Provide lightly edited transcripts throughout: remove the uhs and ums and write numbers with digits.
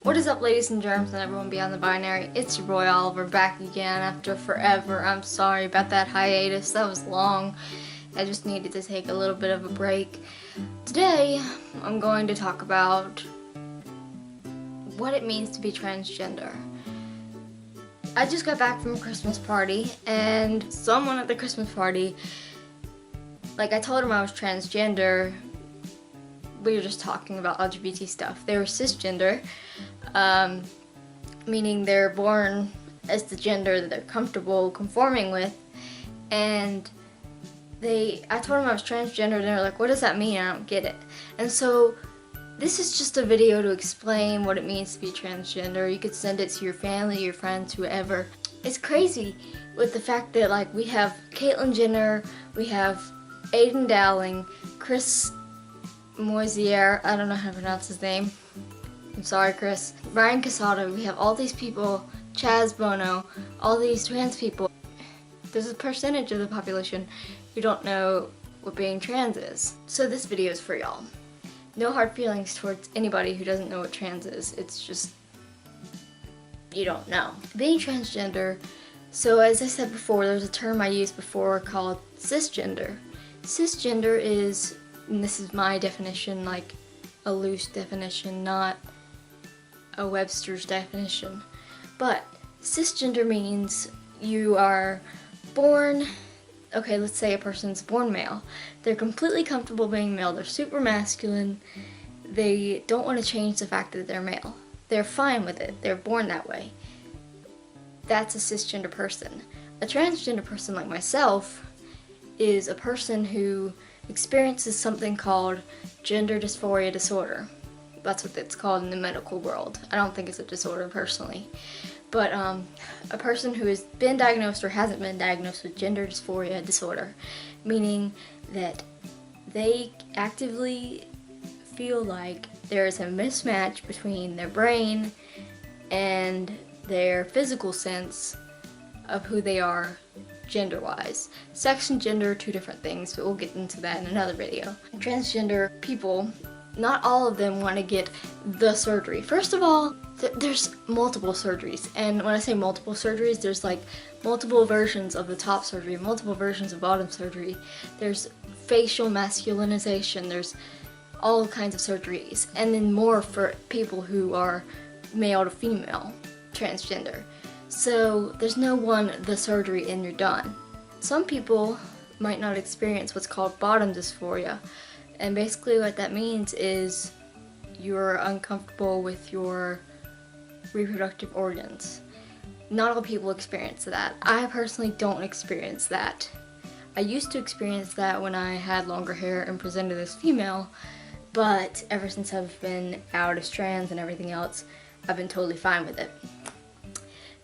What is up, ladies and germs and everyone beyond the binary? It's your boy Oliver back again after forever. I'm sorry about that hiatus. That was long. I just needed to take a little bit of a break. Today, I'm going to talk about what it means to be transgender. I just got back from a Christmas party, and someone at the Christmas party, I told him I was transgender. We were just talking about LGBT stuff. They were cisgender, meaning they're born as the gender that they're comfortable conforming with, and I told them I was transgender, and they were like, what does that mean? I don't get it. And so this is just a video to explain what it means to be transgender. You could send it to your family, your friends, whoever. It's crazy with the fact that we have Caitlyn Jenner, we have Aiden Dowling, Chris Moisier, I don't know how to pronounce his name. I'm sorry, Chris. Ryan Casado, we have all these people, Chaz Bono, all these trans people. There's a percentage of the population who don't know what being trans is. So this video is for y'all. No hard feelings towards anybody who doesn't know what trans is. It's just, you don't know. Being transgender, so as I said before, there's a term I used before called cisgender. Cisgender is, and this is my definition, a loose definition, not a Webster's definition. But cisgender means you are born, okay, let's say a person's born male. They're completely comfortable being male. They're super masculine. They don't want to change the fact that they're male. They're fine with it. They're born that way. That's a cisgender person. A transgender person like myself is a person who experiences something called gender dysphoria disorder. That's what it's called in the medical world. I don't think it's a disorder personally. But a person who has been diagnosed or hasn't been diagnosed with gender dysphoria disorder, meaning that they actively feel like there is a mismatch between their brain and their physical sense of who they are gender-wise. Sex and gender are two different things, but we'll get into that in another video. Transgender people, not all of them want to get the surgery. First of all, there's multiple surgeries, and when I say multiple surgeries, there's multiple versions of the top surgery, multiple versions of bottom surgery. There's facial masculinization, there's all kinds of surgeries, and then more for people who are male to female, transgender. So there's no the surgery and you're done. Some people might not experience what's called bottom dysphoria, and basically what that means is you're uncomfortable with your reproductive organs. Not all people experience that. I personally don't experience that. I used to experience that when I had longer hair and presented as female, but ever since I've been out as trans and everything else, I've been totally fine with it.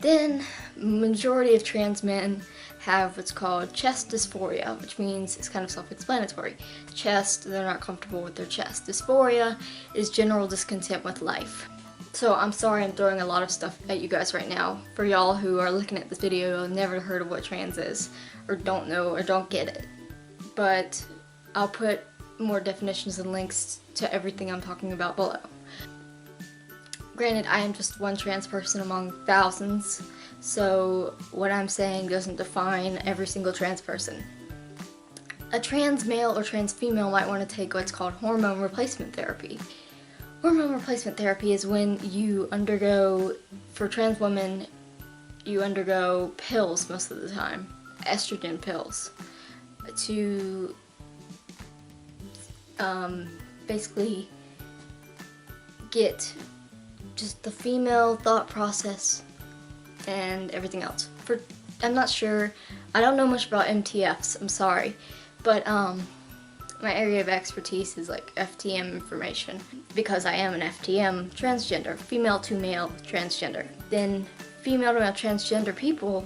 Then, majority of trans men have what's called chest dysphoria, which means it's kind of self-explanatory. Chest, they're not comfortable with their chest. Dysphoria is general discontent with life. So I'm sorry I'm throwing a lot of stuff at you guys right now. For y'all who are looking at this video and never heard of what trans is, or don't know, or don't get it. But I'll put more definitions and links to everything I'm talking about below. Granted, I am just one trans person among thousands, so what I'm saying doesn't define every single trans person. A trans male or trans female might want to take what's called hormone replacement therapy. Hormone replacement therapy is when you undergo, for trans women, you undergo pills most of the time, estrogen pills, to basically get just the female thought process and everything else. I'm not sure, I don't know much about MTFs, I'm sorry, but my area of expertise is FTM information, because I am an FTM transgender, female to male transgender. Then female to male transgender people,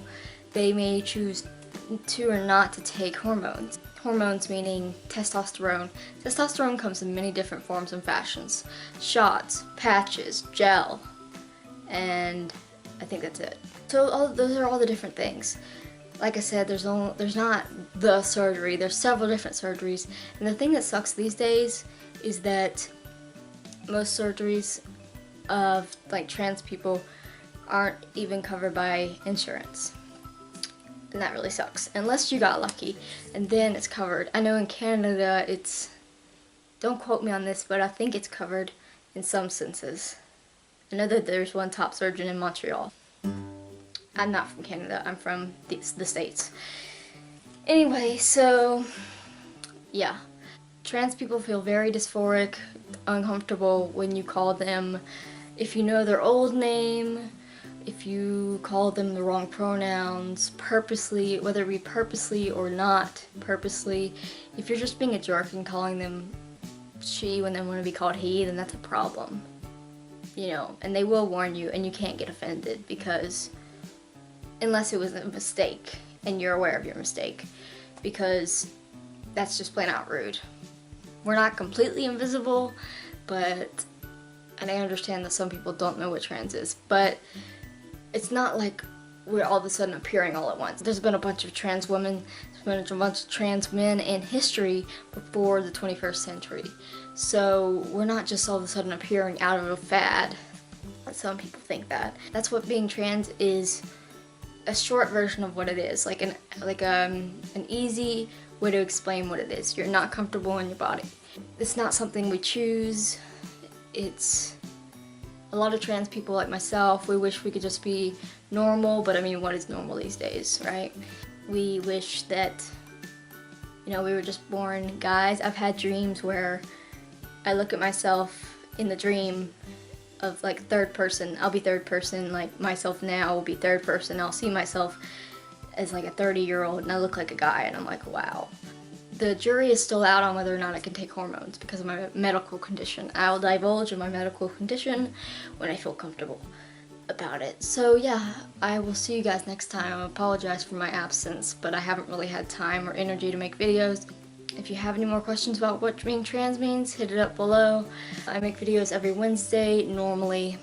they may choose to or not to take hormones. Hormones meaning testosterone. Testosterone comes in many different forms and fashions. Shots, patches, gel, and I think that's it. So those are all the different things. Like I said, there's not the surgery, there's several different surgeries, and the thing that sucks these days is that most surgeries of like trans people aren't even covered by insurance. And that really sucks. Unless you got lucky, and then it's covered. I know in Canada it's, don't quote me on this, but I think it's covered in some senses. I know that there's one top surgeon in Montreal. I'm not from Canada, I'm from the States. Anyway, so yeah. Trans people feel very dysphoric, uncomfortable when you call them, if you know their old name, if you call them the wrong pronouns, purposely, whether it be purposely or not purposely. If you're just being a jerk and calling them she when they want to be called he, then that's a problem. You know, and they will warn you, and you can't get offended, because unless it was a mistake and you're aware of your mistake, because that's just plain out rude. We're not completely invisible, but, and I understand that some people don't know what trans is, but it's not like we're all of a sudden appearing all at once. There's been a bunch of trans women, there's been a bunch of trans men in history before the 21st century. So we're not just all of a sudden appearing out of a fad. Some people think that. That's what being trans is, a short version of what it is, like an easy way to explain what it is. You're not comfortable in your body. It's not something we choose. It's a lot of trans people like myself, we wish we could just be normal, but I mean, what is normal these days, right? We wish that, you know, we were just born guys. I've had dreams where I look at myself in the dream of like third person. I'll be third person, like myself now will be third person. I'll see myself as like a 30-year-old and I look like a guy, and I'm like, wow. The jury is still out on whether or not I can take hormones because of my medical condition. I'll divulge in my medical condition when I feel comfortable about it. So yeah, I will see you guys next time. I apologize for my absence, but I haven't really had time or energy to make videos. If you have any more questions about what being trans means, hit it up below. I make videos every Wednesday, normally.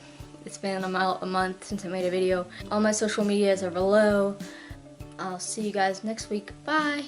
It's been about a month since I made a video. All my social medias are below. I'll see you guys next week. Bye!